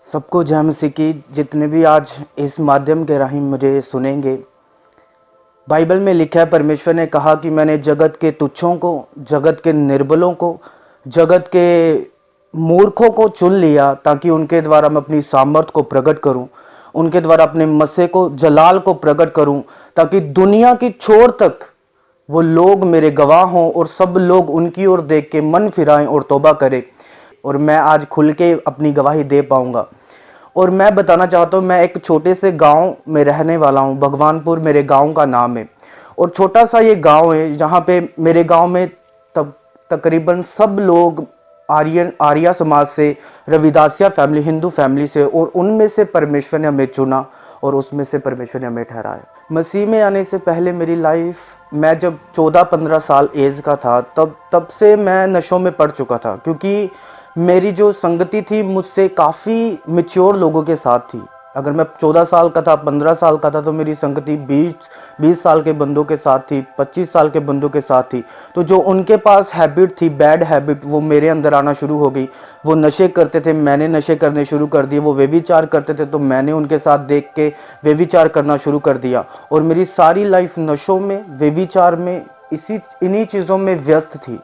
सबको जय मसीह की। जितने भी आज इस माध्यम के राही मुझे सुनेंगे, बाइबल में लिखा है, परमेश्वर ने कहा कि मैंने जगत के तुच्छों को, जगत के निर्बलों को, जगत के मूर्खों को चुन लिया ताकि उनके द्वारा मैं अपनी सामर्थ को प्रकट करूं, उनके द्वारा अपने मसीह को, जलाल को प्रकट करूं, ताकि दुनिया की छोर तक वो लोग मेरे गवाह हों और सब लोग उनकी ओर देख के मन फिराएं और तौबा करें। और मैं आज खुल के अपनी गवाही दे पाऊंगा। और मैं बताना चाहता हूँ, मैं एक छोटे से गांव में रहने वाला हूँ। भगवानपुर मेरे गांव का नाम है। और छोटा सा ये गांव है जहाँ पे मेरे गांव में तकरीबन सब लोग आर्या समाज से, रविदासिया फैमिली, हिंदू फैमिली से, और उनमें से परमेश्वर ने हमें चुना और उसमें से परमेश्वर ने हमें ठहराया। मसीह में आने से पहले मेरी लाइफ, मैं जब 14-15 साल एज का था तब से मैं नशों में पड़ चुका था, क्योंकि मेरी जो संगति थी मुझसे काफ़ी मैच्योर लोगों के साथ थी। अगर मैं 14 साल का था, 15 साल का था, तो मेरी संगति 20 साल के बंदों के साथ थी, 25 साल के बंदों के साथ थी। तो जो उनके पास हैबिट थी, बैड हैबिट, वो मेरे अंदर आना शुरू हो गई। वो नशे करते थे, मैंने नशे करने शुरू कर दिए। वो व्यभिचार करते थे तो मैंने उनके साथ देख के व्यभिचार करना शुरू कर दिया। और मेरी सारी लाइफ नशों में, व्यभिचार में, इन्हीं चीज़ों में व्यस्त थी।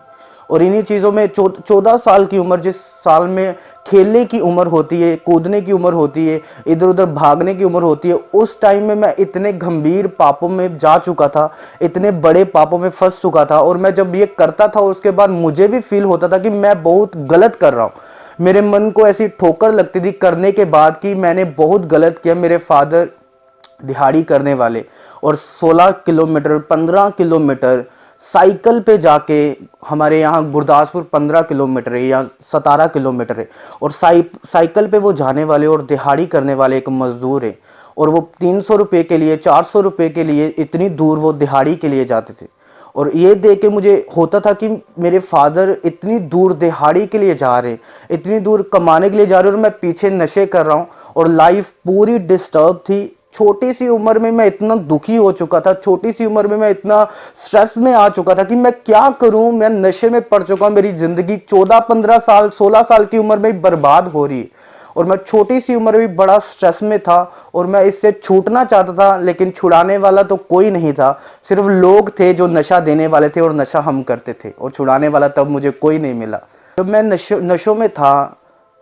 और इन्हीं चीज़ों में 14 साल की उम्र, जिस साल में खेलने की उम्र होती है, कूदने की उम्र होती है, इधर उधर भागने की उम्र होती है, उस टाइम में मैं इतने गंभीर पापों में जा चुका था, इतने बड़े पापों में फंस चुका था। और मैं जब ये करता था उसके बाद मुझे भी फील होता था कि मैं बहुत गलत कर रहा हूँ। मेरे मन को ऐसी ठोकर लगती थी करने के बाद कि मैंने बहुत गलत किया। मेरे फादर दिहाड़ी करने वाले, और 16 किलोमीटर, 15 किलोमीटर साइकिल पे जाके, हमारे यहाँ गुरदासपुर 15 किलोमीटर है या 17 किलोमीटर है, और साइकिल पे वो जाने वाले और दिहाड़ी करने वाले एक मजदूर है। और वो 300 रुपये के लिए, 400 रुपये के लिए इतनी दूर वो दिहाड़ी के लिए जाते थे। और ये देख के मुझे होता था कि मेरे फादर इतनी दूर दिहाड़ी के लिए जा रहे हैं, इतनी दूर कमाने के लिए जा रहे हैं, और मैं पीछे नशे कर रहा हूँ। और लाइफ पूरी डिस्टर्ब थी। छोटी सी उम्र में मैं इतना दुखी हो चुका था, छोटी सी उम्र में मैं इतना स्ट्रेस में आ चुका था कि मैं क्या करूं। मैं नशे में पड़ चुका हूं। मेरी जिंदगी 14-15 साल, 16 साल की उम्र में बर्बाद हो रही है। और मैं छोटी सी उम्र में बड़ा स्ट्रेस में था, और मैं इससे छूटना चाहता था, लेकिन छुड़ाने वाला तो कोई नहीं था। सिर्फ लोग थे जो नशा देने वाले थे, और नशा हम करते थे, और छुड़ाने वाला तब मुझे कोई नहीं मिला। जब मैं नशों में था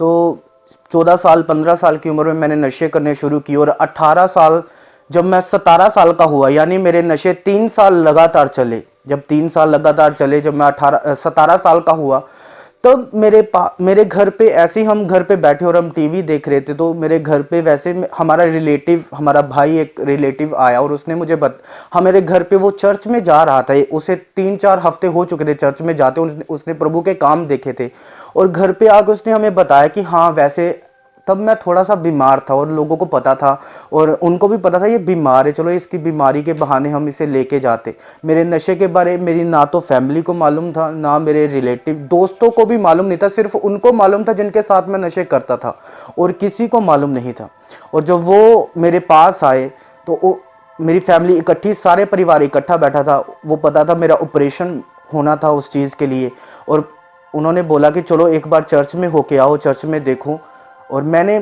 तो 14 साल, 15 साल की उम्र में मैंने नशे करने शुरू किए। और 18 साल, जब मैं 17 साल का हुआ, यानी मेरे नशे 3 साल लगातार चले। जब 3 साल लगातार चले, जब मैं 17 साल का हुआ, तब मेरे घर पे, ऐसे ही हम घर पे बैठे और हम टीवी देख रहे थे, तो मेरे घर पे वैसे हमारा भाई एक रिलेटिव आया, और उसने मुझे हमारे घर पे, वो चर्च में जा रहा था। उसे 3-4 हफ्ते हो चुके थे चर्च में जाते। उसने प्रभु के काम देखे थे, और घर पे आकर उसने हमें बताया कि हाँ, वैसे तब मैं थोड़ा सा बीमार था, और लोगों को पता था, और उनको भी पता था ये बीमार है, चलो इसकी बीमारी के बहाने हम इसे लेके जाते। मेरे नशे के बारे में मेरी ना तो फैमिली को मालूम था, ना मेरे रिलेटिव दोस्तों को भी मालूम नहीं था। सिर्फ उनको मालूम था जिनके साथ मैं नशे करता था, और किसी को मालूम नहीं था। और जब वो मेरे पास आए तो मेरी फैमिली इकट्ठी, सारे परिवार इकट्ठा बैठा था। वो पता था मेरा ऑपरेशन होना था उस चीज़ के लिए, और उन्होंने बोला कि चलो एक बार चर्च में होके आओ, चर्च में देखो। और मैंने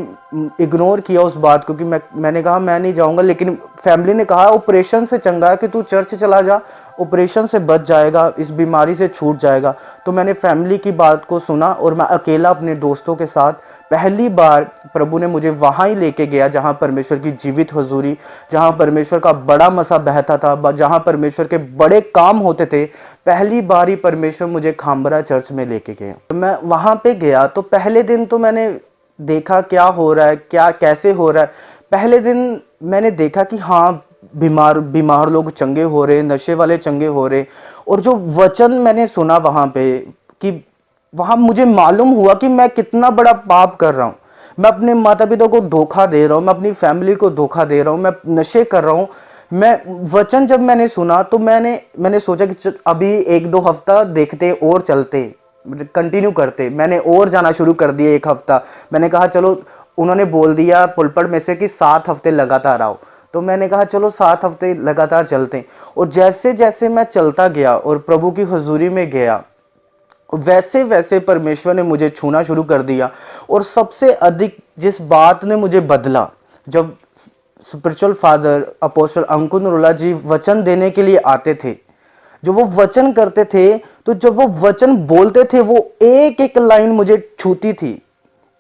इग्नोर किया उस बात को, कि मैंने कहा मैं नहीं जाऊंगा। लेकिन फैमिली ने कहा ऑपरेशन से चंगा है कि तू चर्च चला जा, ऑपरेशन से बच जाएगा, इस बीमारी से छूट जाएगा। तो मैंने फैमिली की बात को सुना, और मैं अकेला अपने दोस्तों के साथ पहली बार, प्रभु ने मुझे वहाँ ही लेके गया जहाँ परमेश्वर की जीवित हुजूरी, जहाँ परमेश्वर का बड़ा मसा बहता था, जहाँ परमेश्वर के बड़े काम होते थे। पहली बार ही परमेश्वर मुझे खामबरा चर्च में लेके गया। तो मैं वहाँ पे गया, तो पहले दिन तो मैंने देखा क्या हो रहा है, क्या कैसे हो रहा है। पहले दिन मैंने देखा कि हाँ, बीमार लोग चंगे हो रहे, नशे वाले चंगे हो रहे। और जो वचन मैंने सुना वहाँ पे, कि वहाँ मुझे मालूम हुआ कि मैं कितना बड़ा पाप कर रहा हूँ। मैं अपने माता पिता को धोखा दे रहा हूँ, मैं अपनी फैमिली को धोखा दे रहा हूँ, मैं नशे कर रहा हूँ। मैं वचन जब मैंने सुना तो मैंने सोचा कि अभी 1-2 हफ्ता देखते और चलते, कंटिन्यू करते। मैंने और जाना शुरू कर दिया 1 हफ्ता। मैंने कहा चलो, उन्होंने बोल दिया पुलपट में से कि 7 हफ्ते लगातार आओ, तो मैंने कहा चलो 7 हफ्ते लगातार चलते हैं। और जैसे जैसे मैं चलता गया और प्रभु की हुजूरी में गया, वैसे वैसे परमेश्वर ने मुझे छूना शुरू कर दिया। और सबसे अधिक जिस बात ने मुझे बदला, जब स्पिरिचुअल फादर अपोस्टल अंकुर नरोला जी वचन देने के लिए आते थे, जो वो वचन करते थे, तो जब वो वचन बोलते थे, वो एक एक लाइन मुझे छूती थी,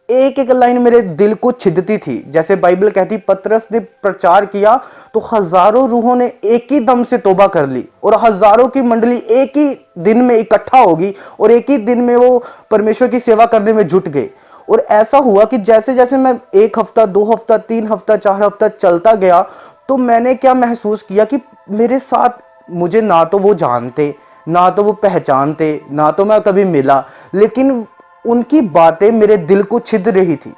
एक एक लाइन मेरे दिल को छिदती थी। जैसे बाइबल कहती, पतरस ने प्रचार किया तो हजारों रूहों ने एक ही दम से तौबा कर ली, और हजारों की मंडली एक ही दिन में इकट्ठा होगी, और एक ही दिन में वो परमेश्वर की सेवा करने में जुट गए। और ऐसा हुआ कि जैसे जैसे मैं 1 हफ्ता, 2 हफ्ता, 3 हफ्ता, 4 हफ्ता चलता गया, तो मैंने क्या महसूस किया कि मेरे साथ, मुझे ना तो वो जानते, ना तो वो पहचानते, ना तो मैं कभी मिला, लेकिन उनकी बातें मेरे दिल को छिद रही थी।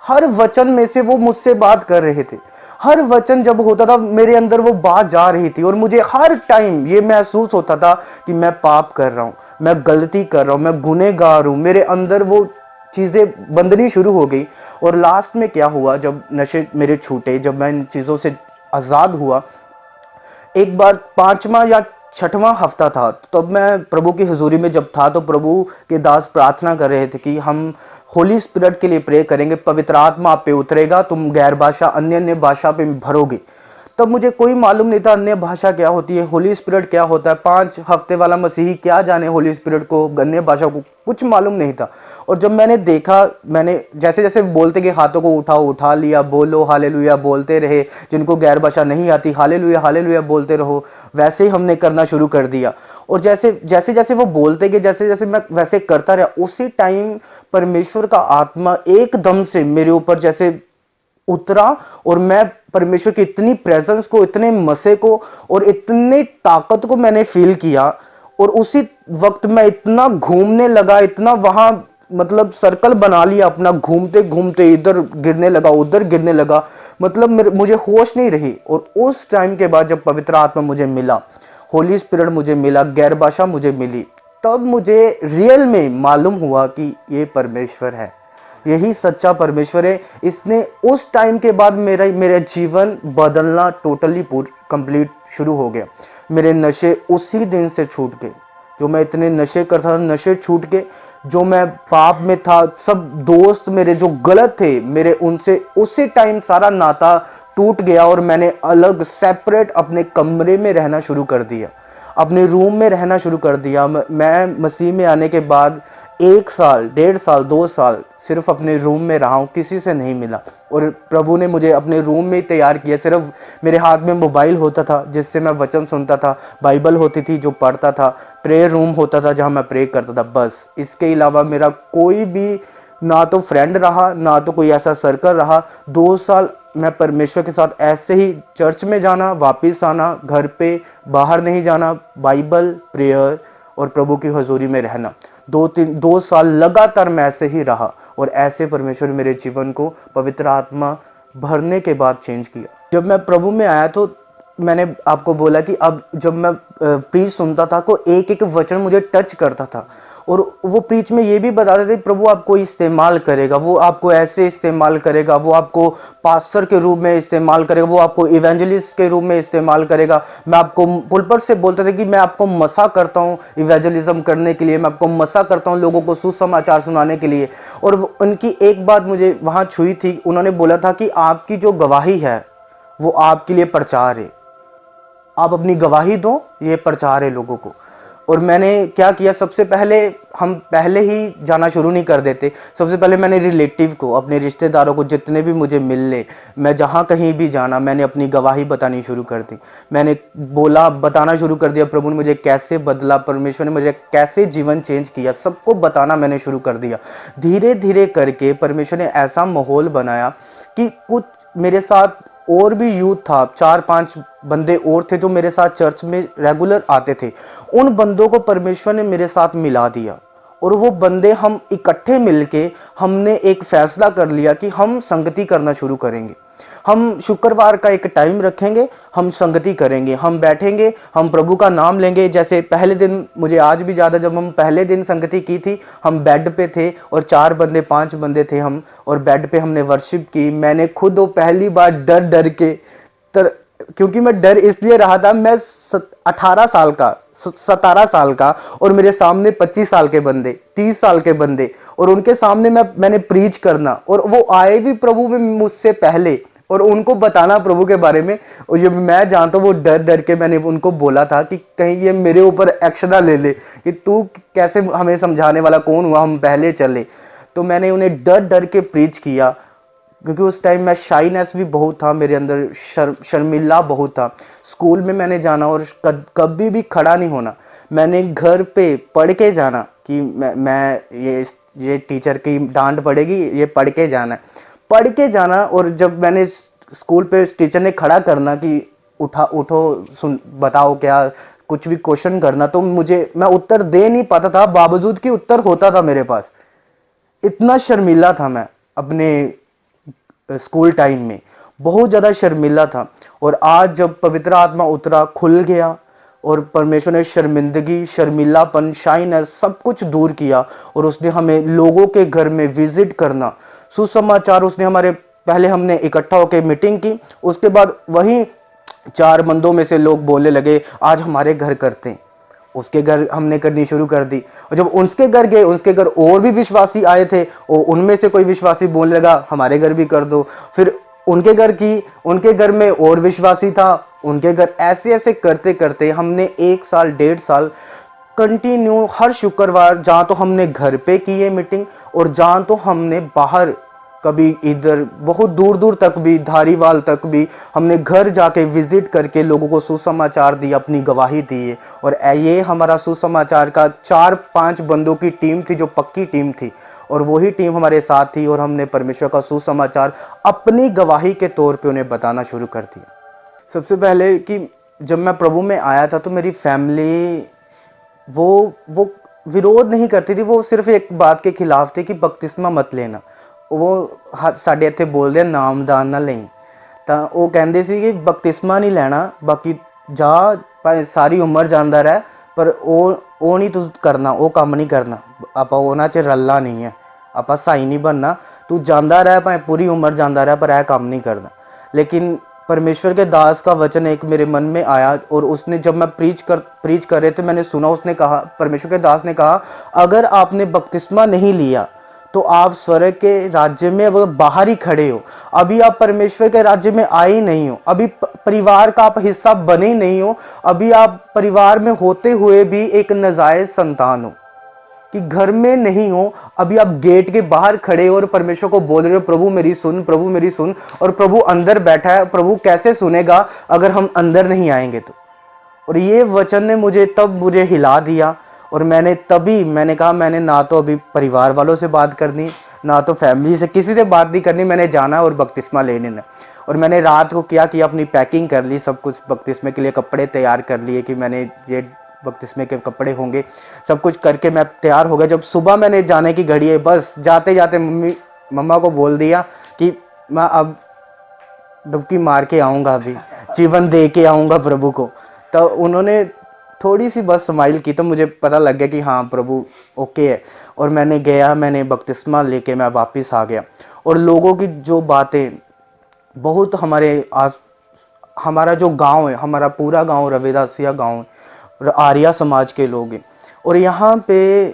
हर वचन में से वो मुझसे बात कर रहे थे। हर वचन जब होता था, मेरे अंदर वो बात जा रही थी, और मुझे हर टाइम ये महसूस होता था कि मैं पाप कर रहा हूँ, मैं गलती कर रहा हूँ, मैं गुनहगार हूँ। मेरे अंदर वो चीज़ें बंधनी शुरू हो गई। और लास्ट में क्या हुआ, जब नशे मेरे छूटे, जब मैं इन चीज़ों से आज़ाद हुआ, एक बार 5वां या 6वां हफ्ता था, तब मैं प्रभु की हजूरी में जब था, तो प्रभु के दास प्रार्थना कर रहे थे कि हम होली स्पिरिट के लिए प्रे करेंगे, पवित्र आत्मा आप पे उतरेगा, तुम गैर भाषा, अन्य अन्य भाषा पे भरोगे। तब मुझे कोई मालूम नहीं था अन्य भाषा क्या होती है, होली स्पिरिट क्या होता है। 5 हफ्ते वाला मसीही क्या जाने होली स्पिरिट को, अन्य भाषा को, कुछ मालूम नहीं था। और जब मैंने देखा, मैंने जैसे जैसे बोलते कि हाथों को उठाओ, उठा लिया, बोलो हालेलुया बोलते रहे, जिनको गैर भाषा नहीं आती हालेलुया हालेलुया बोलते रहो, वैसे ही हमने करना शुरू कर दिया। और जैसे जैसे जैसे वो बोलते गए, जैसे जैसे मैं वैसे करता रहा, उसी टाइम परमेश्वर का आत्मा एकदम से मेरे ऊपर जैसे उतरा, और मैं परमेश्वर की इतनी प्रेजेंस को, इतने मसे को और इतनी ताकत को मैंने फील किया। और उसी वक्त मैं इतना घूमने लगा, इतना वहां मतलब सर्कल बना लिया अपना, घूमते घूमते इधर गिरने लगा, उधर गिरने लगा, मतलब मुझे होश नहीं रही। और उस टाइम के बाद जब पवित्र आत्मा मुझे मिला, होली स्पिरिट मुझे मिला, गैर भाषा मुझे मिली, तब मुझे रियल में मालूम हुआ कि ये परमेश्वर है, यही सच्चा परमेश्वर है। इसने उस टाइम के बाद मेरा जीवन बदलना टोटली कंप्लीट शुरू हो गया। मेरे नशे उसी दिन से छूट गए। जो मैं इतने नशे करता था, नशे छूट गए। जो मैं पाप में था, सब दोस्त मेरे जो गलत थे, मेरे उनसे उसी टाइम सारा नाता टूट गया, और मैंने अलग सेपरेट अपने कमरे में रहना शुरू कर दिया, अपने रूम में रहना शुरू कर दिया। मैं मसीह में आने के बाद 1 साल, 1.5 साल, 2 साल सिर्फ अपने रूम में रहा हूँ, किसी से नहीं मिला। और प्रभु ने मुझे अपने रूम में ही तैयार किया। सिर्फ मेरे हाथ में मोबाइल होता था जिससे मैं वचन सुनता था, बाइबल होती थी जो पढ़ता था, प्रेयर रूम होता था जहाँ मैं प्रे करता था, बस। इसके अलावा मेरा कोई भी ना तो फ्रेंड रहा, ना तो कोई ऐसा सर्कल रहा। 2 साल मैं परमेश्वर के साथ ऐसे ही चर्च में जाना, वापस आना, घर पे बाहर नहीं जाना, बाइबल, प्रेयर और प्रभु की हजूरी में रहना। 2 साल लगातार मैं ऐसे ही रहा, और ऐसे परमेश्वर मेरे जीवन को पवित्र आत्मा भरने के बाद चेंज किया। जब मैं प्रभु में आया, तो मैंने आपको बोला कि अब जब मैं प्रीच सुनता था, को एक एक वचन मुझे टच करता था, और वो प्रीच में ये भी बताते थे प्रभु आपको इस्तेमाल करेगा, वो आपको ऐसे इस्तेमाल करेगा, वो आपको पास्टर के रूप में इस्तेमाल करेगा, वो आपको इवेंजलिस्ट के रूप में इस्तेमाल करेगा। मैं आपको पुलपट से बोलते थे कि मैं आपको मसा करता हूँ इवेंजलिज्म करने के लिए, मैं आपको मसा करता हूँ लोगों को सुसमाचार सुनाने के लिए। और उनकी एक बात मुझे वहाँ छुई थी, उन्होंने बोला था कि आपकी जो गवाही है वो आपके लिए प्रचार है, आप अपनी गवाही दो, ये प्रचार है लोगों को। और मैंने क्या किया, सबसे पहले हम पहले ही जाना शुरू नहीं कर देते। सबसे पहले मैंने रिलेटिव को, अपने रिश्तेदारों को, जितने भी मुझे मिल ले, मैं जहाँ कहीं भी जाना, मैंने अपनी गवाही बतानी शुरू कर दी। मैंने बोला, बताना शुरू कर दिया प्रभु ने मुझे कैसे बदला, परमेश्वर ने मुझे कैसे जीवन चेंज किया, सबको बताना मैंने शुरू कर दिया। धीरे धीरे करके परमेश्वर ने ऐसा माहौल बनाया कि कुछ मेरे साथ और भी यूथ था, 4-5 बंदे और थे जो मेरे साथ चर्च में रेगुलर आते थे। उन बंदों को परमेश्वर ने मेरे साथ मिला दिया, और वो बंदे, हम इकट्ठे मिलके हमने एक फैसला कर लिया कि हम संगति करना शुरू करेंगे। हम शुक्रवार का एक टाइम रखेंगे, हम संगति करेंगे, हम बैठेंगे, हम प्रभु का नाम लेंगे। जैसे पहले दिन, मुझे आज भी याद है, जब हम पहले दिन संगति की थी, हम बेड पे थे और 4 बंदे 5 बंदे थे हम, और बेड पे हमने वर्शिप की। मैंने खुद वो पहली बार डर डर के क्योंकि मैं डर इसलिए रहा था, मैं 18 साल का 17 साल का, और मेरे सामने 25 साल के बंदे, 30 साल के बंदे, और उनके सामने मैंने प्रीच करना, और वो आए भी प्रभु में मुझसे पहले, और उनको बताना प्रभु के बारे में। और जब मैं जानता हूँ वो डर डर के मैंने उनको बोला था कि कहीं ये मेरे ऊपर एक्शन ना ले ले कि तू कैसे हमें समझाने वाला कौन हुआ, हम पहले चले। तो मैंने उन्हें डर डर के प्रीच किया, क्योंकि उस टाइम मैं शाइनेस भी बहुत था मेरे अंदर, शर्मिला बहुत था। स्कूल में मैंने जाना और कभी भी खड़ा नहीं होना, मैंने घर पे पढ़ के जाना कि मैं ये टीचर की डांट पड़ेगी, ये पढ़ के जाना है, पढ़ के जाना। और जब मैंने स्कूल पे टीचर ने खड़ा करना कि उठो सुन बताओ क्या, कुछ भी क्वेश्चन करना, तो मैं उत्तर दे नहीं पाता था, बावजूद कि उत्तर होता था मेरे पास। इतना शर्मिला था मैं अपने स्कूल टाइम में, बहुत ज़्यादा शर्मिला था। और आज जब पवित्र आत्मा उतरा, खुल गया, और परमेश्वर ने शर्मिंदगी, शर्मिलापन, शाइनेस सब कुछ दूर किया, और उसने हमें लोगों के घर में विजिट करना, सुसमाचार उसने हमारे, पहले हमने इकट्ठा होकर मीटिंग की, उसके बाद वहीं 4 बंदों में से लोग बोलने लगे आज हमारे घर करते हैं, उसके घर हमने करनी शुरू कर दी। और जब उसके घर गए, उसके घर और भी विश्वासी आए थे, और उनमें से कोई विश्वासी बोलने लगा हमारे घर भी कर दो, फिर उनके घर की, उनके घर में और विश्वासी था, उनके घर, ऐसे ऐसे करते करते हमने 1 साल 1.5 साल कंटिन्यू हर शुक्रवार, जहाँ तो हमने घर पे की है मीटिंग, और जहाँ तो हमने बाहर, कभी इधर बहुत दूर दूर तक भी, धारीवाल तक भी हमने घर जाके विजिट करके लोगों को सुसमाचार दिया, अपनी गवाही दी है। और ये हमारा सुसमाचार का 4-5 बंदों की टीम थी, जो पक्की टीम थी, और वही टीम हमारे साथ थी, और हमने परमेश्वर का सुसमाचार अपनी गवाही के तौर पे उन्हें बताना शुरू कर दिया। सबसे पहले कि जब मैं प्रभु में आया था तो मेरी फैमिली वो विरोध नहीं करती थी, वो सिर्फ एक बात के खिलाफ थी कि बपतिस्मा मत लेना। वो साढ़े इत्थे बोलते नामदान ना लें, तो वो कहते सी कि बपतिस्मा नहीं लेना, बाकी जा भाई सारी उम्र जाता रह, पर वो नहीं तू करना, वो काम नहीं करना, आप उन्हां च रलना नहीं है, आप सही नहीं बनना, तू जाता रह भाई पूरी उम्र जाता रह, पर यह काम नहीं करना। लेकिन परमेश्वर के दास का वचन एक मेरे मन में आया, और उसने जब मैं प्रीच कर रहे थे, मैंने सुना, उसने कहा, परमेश्वर के दास ने कहा, अगर आपने बपतिस्मा नहीं लिया तो आप स्वर्ग के राज्य में वो बाहर ही खड़े हो, अभी आप परमेश्वर के राज्य में आए ही नहीं हो, अभी परिवार का आप हिस्सा बने ही नहीं हो, अभी आप परिवार में होते हुए भी एक नाजायज संतान हो, कि घर में नहीं हो, अभी आप गेट के बाहर खड़े हो और परमेश्वर को बोल रहे हो प्रभु मेरी सुन, प्रभु मेरी सुन, और प्रभु अंदर बैठा है, प्रभु कैसे सुनेगा अगर हम अंदर नहीं आएंगे तो। और ये वचन ने मुझे हिला दिया, और मैंने कहा मैंने ना तो अभी परिवार वालों से बात करनी, ना तो फैमिली से किसी से बात नहीं करनी, मैंने जाना और बपतिस्मा लेने ना। और मैंने रात को क्या किया, अपनी पैकिंग कर ली, सब कुछ बपतिस्मे के लिए कपड़े तैयार कर लिए कि मैंने ये बपतिस्मे के कपड़े होंगे, सब कुछ करके मैं तैयार हो गया। जब सुबह मैंने जाने की घड़ी है, बस जाते जाते मम्मा को बोल दिया कि मैं अब डुबकी मार के आऊँगा, अभी जीवन दे के आऊँगा प्रभु को। तो उन्होंने थोड़ी सी बस स्माइल की, तो मुझे पता लग गया कि हाँ प्रभु ओके है। और मैंने गया, मैंने बपतिस्मा लेके मैं वापस आ गया। और लोगों की जो बातें, बहुत हमारा जो गांव है, हमारा पूरा गांव रविदासिया गांव है, आर्या समाज के लोग हैं, और यहाँ पे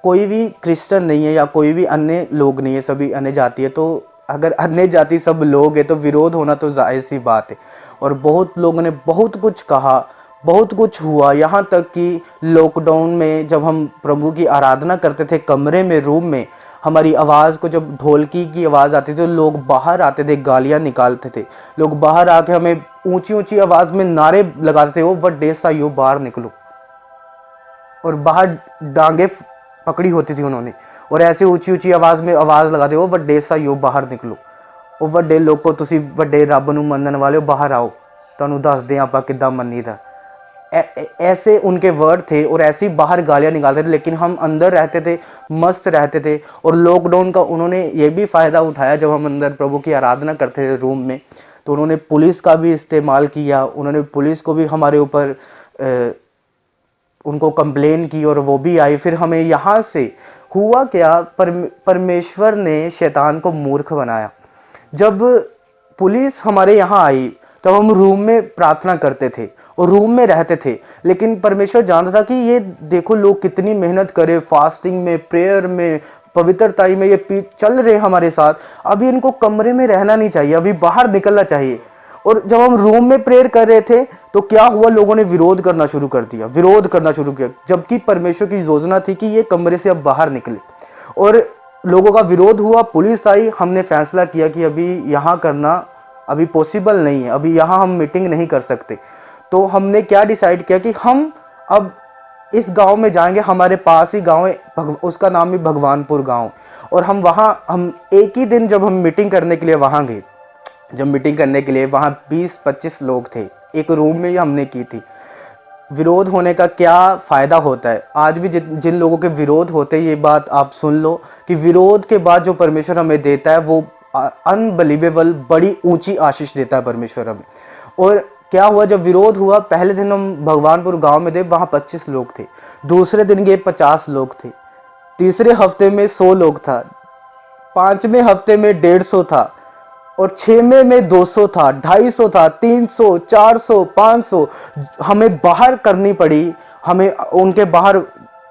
कोई भी क्रिश्चियन नहीं है या कोई भी अन्य लोग नहीं है, सभी अन्य जाति है। तो अगर अन्य जाति सब लोग हैं तो विरोध होना तो जायज़ सी बात है। और बहुत लोगों ने बहुत कुछ कहा, बहुत कुछ हुआ, यहाँ तक कि लॉकडाउन में जब हम प्रभु की आराधना करते थे कमरे में, रूम में, हमारी आवाज़ को जब ढोलकी की आवाज़ आती थी तो लोग बाहर आते थे, गालियाँ निकालते थे, लोग बाहर आके हमें ऊंची ऊंची आवाज़ में नारे लगाते थे, वो वड्डे सा यो बाहर निकलो। और बाहर डांगे पकड़ी होती थी उन्होंने, और ऐसे ऊंची ऊंची आवाज़ में आवाज़ लगाते, वो वड्डे सा यो बाहर निकलो, वो वड्डे लोगों तुसी वड्डे रब नूं मनन वाले बाहर आओ, तुहानूं दसदे आपां किद्दां मन्नीदा। ऐसे उनके वर्ड थे, और ऐसी बाहर गालियां निकालते थे, लेकिन हम अंदर रहते थे, मस्त रहते थे। और लॉकडाउन का उन्होंने ये भी फ़ायदा उठाया, जब हम अंदर प्रभु की आराधना करते थे रूम में, तो उन्होंने पुलिस का भी इस्तेमाल किया, उन्होंने पुलिस को भी हमारे ऊपर उनको कंप्लेन की, और वो भी आई। फिर हमें यहाँ से हुआ क्या, परमेश्वर ने शैतान को मूर्ख बनाया। जब पुलिस हमारे यहाँ आई तब हम रूम में प्रार्थना करते थे, और रूम में रहते थे। लेकिन परमेश्वर जानता था कि ये देखो लोग कितनी मेहनत करे, फास्टिंग में, प्रेयर में, पवित्रताई में ये चल रहे हमारे साथ, अभी इनको कमरे में रहना नहीं चाहिए, अभी बाहर निकलना चाहिए। और जब हम रूम में प्रेयर कर रहे थे तो क्या हुआ, लोगों ने विरोध करना शुरू कर दिया, विरोध करना शुरू किया, जबकि परमेश्वर की योजना थी कि ये कमरे से अब बाहर निकले। और लोगों का विरोध हुआ, पुलिस आई, हमने फैसला किया कि अभी यहाँ करना अभी पॉसिबल नहीं है, अभी यहाँ हम मीटिंग नहीं कर सकते। तो हमने क्या डिसाइड किया कि हम अब इस गांव में जाएंगे, हमारे पास ही गांव है, उसका नाम है भगवानपुर गांव। और हम एक ही दिन जब हम मीटिंग करने के लिए वहाँ गए, जब मीटिंग करने के लिए वहाँ 20-25 लोग थे, एक रूम में ही हमने की थी। विरोध होने का क्या फ़ायदा होता है, आज भी जिन लोगों के विरोध होते हैं, ये बात आप सुन लो कि विरोध के बाद जो परमेश्वर हमें देता है वो अनबिलीवेबल, बड़ी ऊंची आशीष देता है परमेश्वर हमें। और क्या हुआ, जब विरोध हुआ, पहले दिन हम भगवानपुर गांव में थे, वहाँ 25 लोग थे, दूसरे दिन गए 50 लोग थे, तीसरे हफ्ते में 100 लोग था, 5वें हफ्ते में 150 था, और 6वें में 200 था, 250 था, 300, 400, 500। हमें बाहर करनी पड़ी, हमें उनके बाहर,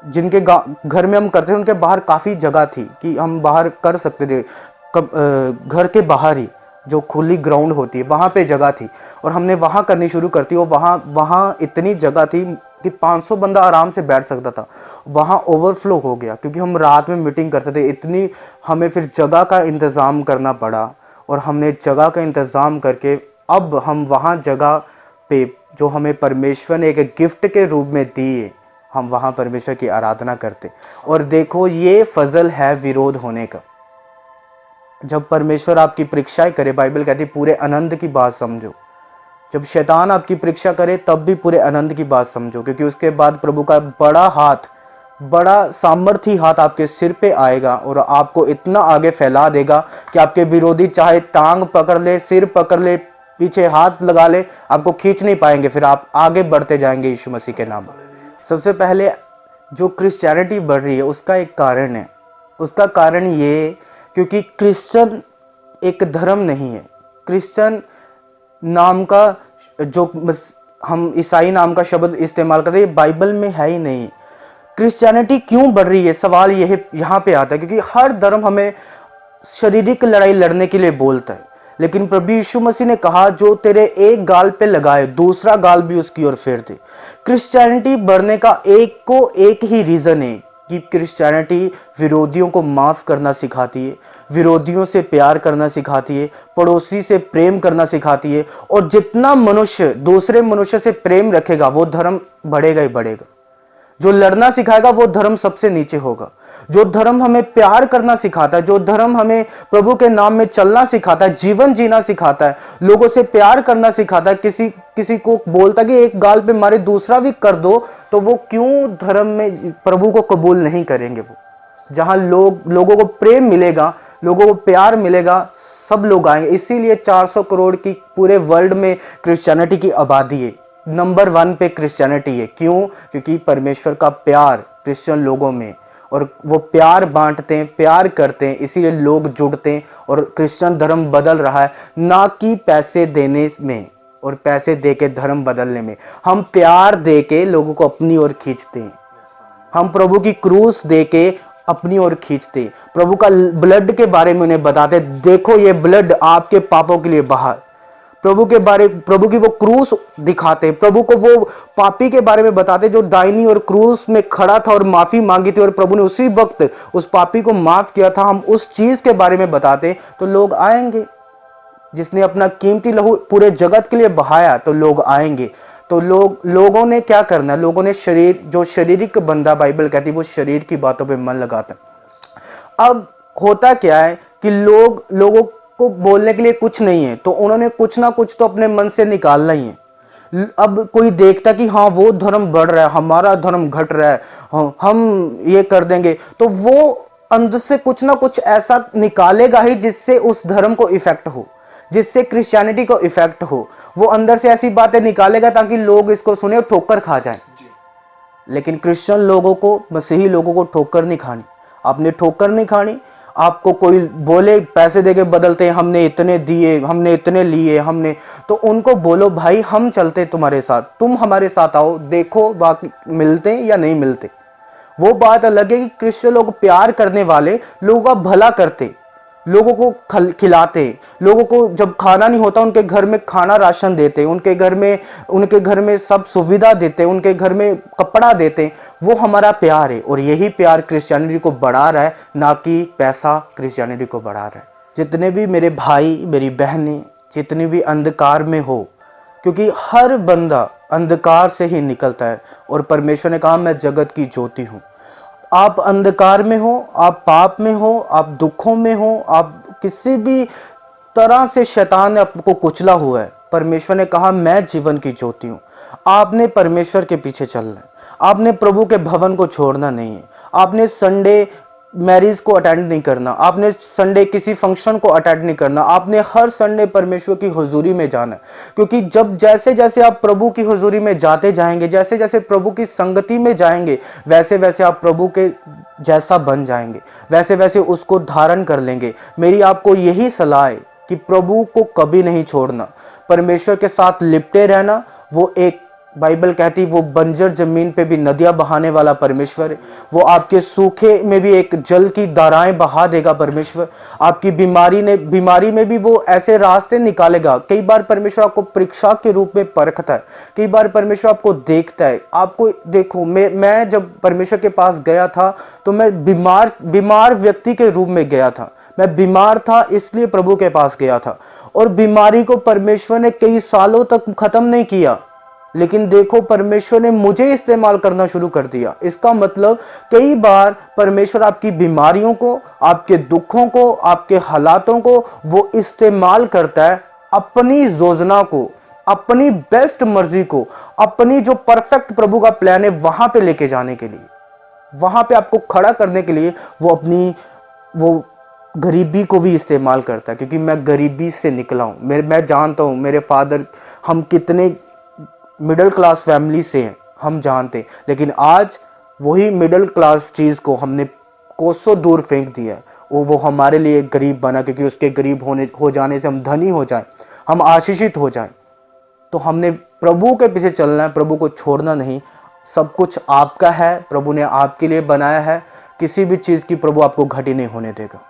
जिनके घर में हम करते थे उनके बाहर काफ़ी जगह थी कि हम बाहर कर सकते थे, घर के बाहर ही जो खुली ग्राउंड होती है वहाँ पे जगह थी, और हमने वहाँ करनी शुरू करती। और वहाँ इतनी जगह थी कि 500 बंदा आराम से बैठ सकता था। वहाँ ओवरफ्लो हो गया क्योंकि हम रात में मीटिंग करते थे, इतनी हमें फिर जगह का इंतज़ाम करना पड़ा। और हमने जगह का इंतज़ाम करके अब हम वहाँ जगह पे जो हमें परमेश्वर ने एक गिफ्ट के रूप में दी है, हम वहाँ परमेश्वर की आराधना करते। और देखो ये फजल है विरोध होने का। जब परमेश्वर आपकी परीक्षाएं करे, बाइबल कहती है पूरे आनंद की बात समझो। जब शैतान आपकी परीक्षा करे तब भी पूरे आनंद की बात समझो, क्योंकि उसके बाद प्रभु का बड़ा हाथ, बड़ा सामर्थी हाथ आपके सिर पे आएगा और आपको इतना आगे फैला देगा कि आपके विरोधी चाहे टांग पकड़ ले, सिर पकड़ ले, पीछे हाथ लगा ले, आपको खींच नहीं पाएंगे। फिर आप आगे बढ़ते जाएंगे यीशु मसीह के नाम। सबसे पहले जो क्रिश्चियनिटी बढ़ रही है उसका एक कारण है। उसका कारण ये, क्योंकि क्रिश्चियन एक धर्म नहीं है। क्रिश्चियन नाम का जो हम ईसाई नाम का शब्द इस्तेमाल करते हैं, बाइबल में है ही नहीं। क्रिश्चियनिटी क्यों बढ़ रही है, सवाल यह यहाँ पे आता है, क्योंकि हर धर्म हमें शारीरिक लड़ाई लड़ने के लिए बोलता है, लेकिन प्रभु यीशु मसीह ने कहा जो तेरे एक गाल पे लगाए दूसरा गाल भी उसकी ओर फेर दे। क्रिश्चियनिटी बढ़ने का एक ही रीजन है कि क्रिश्चियनिटी विरोधियों को माफ करना सिखाती है, विरोधियों से प्यार करना सिखाती है, पड़ोसी से प्रेम करना सिखाती है। और जितना मनुष्य दूसरे मनुष्य से प्रेम रखेगा वो धर्म बढ़ेगा ही बढ़ेगा। जो लड़ना सिखाएगा वो धर्म सबसे नीचे होगा। जो धर्म हमें प्यार करना सिखाता है, जो धर्म हमें प्रभु के नाम में चलना सिखाता है, जीवन जीना सिखाता है, लोगों से प्यार करना सिखाता है, किसी को बोलता कि एक गाल पे मारे दूसरा भी कर दो, तो वो क्यों धर्म में प्रभु को कबूल नहीं करेंगे। वो जहां लोगों को प्रेम मिलेगा, लोगों को प्यार मिलेगा, सब लोग आएंगे। इसीलिए 400 करोड़ की पूरे वर्ल्ड में क्रिश्चियनिटी की आबादी है, नंबर 1 पे क्रिश्चियनिटी है। क्यों? क्योंकि परमेश्वर का प्यार क्रिश्चियन लोगों में, और वो प्यार बांटते हैं, प्यार करते हैं, इसीलिए लोग जुड़ते हैं। और क्रिश्चियन धर्म बदल रहा है, ना कि पैसे देने में और पैसे देके धर्म बदलने में। हम प्यार देके लोगों को अपनी ओर खींचते हैं, हम प्रभु की क्रूस देके अपनी ओर खींचते, प्रभु का ब्लड के बारे में उन्हें बताते, देखो ये ब्लड आपके पापों के लिए बहा। प्रभु की वो क्रूस दिखाते, प्रभु को वो पापी के बारे में बताते जो दाहिनी और क्रूस में खड़ा था और माफी मांगी थी, और प्रभु ने उसी वक्त उस पापी को माफ किया था। हम उस चीज के बारे में बताते तो लोग आएंगे। जिसने अपना कीमती लहू पूरे जगत के लिए बहाया तो लोग आएंगे। तो लोगों ने क्या करना, लोगों ने जो शारीरिक बंदा, बाइबल कहती है वो शरीर की बातों पे मन लगाता है। अब होता क्या है कि लोगों को बोलने के लिए कुछ नहीं है, तो उन्होंने कुछ ना कुछ तो अपने मन से निकालना ही है। अब कोई देखता कि हाँ वो धर्म बढ़ रहा है, हमारा धर्म घट रहा है, हम ये कर देंगे, तो वो अंदर से कुछ ना कुछ ऐसा निकालेगा ही जिससे उस धर्म को इफेक्ट हो, जिससे क्रिश्चियनिटी को इफेक्ट हो। वो अंदर से ऐसी बातें निकालेगा ताकि लोग इसको सुने और ठोकर खा जाएं। लेकिन क्रिश्चियन लोगों को, मसीही लोगों को ठोकर नहीं खानी। आपने ठोकर नहीं खानी, आपको कोई बोले पैसे देके बदलते हैं, हमने इतने दिए, हमने इतने लिए, हमने, तो उनको बोलो भाई हम चलते तुम्हारे साथ, तुम हमारे साथ आओ, देखो बाकी मिलते हैं या नहीं मिलते। वो बात अलग है कि क्रिश्चियन लोग प्यार करने वाले, लोगों का भला करते, लोगों को खिलाते, लोगों को जब खाना नहीं होता उनके घर में खाना राशन देते, उनके घर में सब सुविधा देते, उनके घर में कपड़ा देते। वो हमारा प्यार है, और यही प्यार क्रिश्चियनिटी को बढ़ा रहा है, ना कि पैसा क्रिश्चियनिटी को बढ़ा रहा है। जितने भी मेरे भाई मेरी बहनें जितने भी अंधकार में हो, क्योंकि हर बंदा अंधकार से ही निकलता है, और परमेश्वर ने कहा मैं जगत की ज्योति हूं। आप अंधकार में हो, आप पाप में हो, आप दुखों में हो, आप किसी भी तरह से शैतान ने आपको कुचला हुआ है, परमेश्वर ने कहा मैं जीवन की ज्योति हूं। आपने परमेश्वर के पीछे चलना है, आपने प्रभु के भवन को छोड़ना नहीं है, आपने संडे मैरिज को अटेंड नहीं करना, आपने संडे किसी फंक्शन को अटेंड नहीं करना, आपने हर संडे परमेश्वर की हुजूरी में जाना है। क्योंकि जब जैसे जैसे आप प्रभु की हुजूरी में जाते जाएंगे, जैसे जैसे प्रभु की संगति में जाएंगे, वैसे वैसे आप प्रभु के जैसा बन जाएंगे, वैसे वैसे उसको धारण कर लेंगे। मेरी आपको यही सलाह है कि प्रभु को कभी नहीं छोड़ना, परमेश्वर के साथ लिपटे रहना। वो एक बाइबल कहती वो बंजर जमीन पे भी नदियां बहाने वाला परमेश्वर है। वो आपके सूखे में भी एक जल की धाराएं बहा देगा परमेश्वर। आपकी बीमारी में भी वो ऐसे रास्ते निकालेगा। कई बार परमेश्वर आपको परीक्षा के रूप में परखता है, कई बार परमेश्वर आपको देखता है। आपको देखो, मैं जब परमेश्वर के पास गया था तो मैं बीमार व्यक्ति के रूप में गया था। मैं बीमार था इसलिए प्रभु के पास गया था, और बीमारी को परमेश्वर ने कई सालों तक खत्म नहीं किया, लेकिन देखो परमेश्वर ने मुझे इस्तेमाल करना शुरू कर दिया। इसका मतलब कई बार परमेश्वर आपकी बीमारियों को, आपके दुखों को, आपके हालातों को वो इस्तेमाल करता है अपनी योजना को, अपनी बेस्ट मर्जी को, अपनी जो परफेक्ट प्रभु का प्लान है वहां पे लेके जाने के लिए, वहां पे आपको खड़ा करने के लिए। वो गरीबी को भी इस्तेमाल करता है, क्योंकि मैं गरीबी से निकला हूं। मैं जानता हूं मेरे फादर, हम कितने मिडिल क्लास फैमिली से हैं हम जानते हैं, लेकिन आज वही मिडिल क्लास चीज़ को हमने कोसों दूर फेंक दिया है। वो हमारे लिए गरीब बना, क्योंकि उसके गरीब हो जाने से हम धनी हो जाएं, हम आशीषित हो जाएं। तो हमने प्रभु के पीछे चलना है, प्रभु को छोड़ना नहीं। सब कुछ आपका है, प्रभु ने आपके लिए बनाया है। किसी भी चीज़ की प्रभु आपको घटी नहीं होने देगा।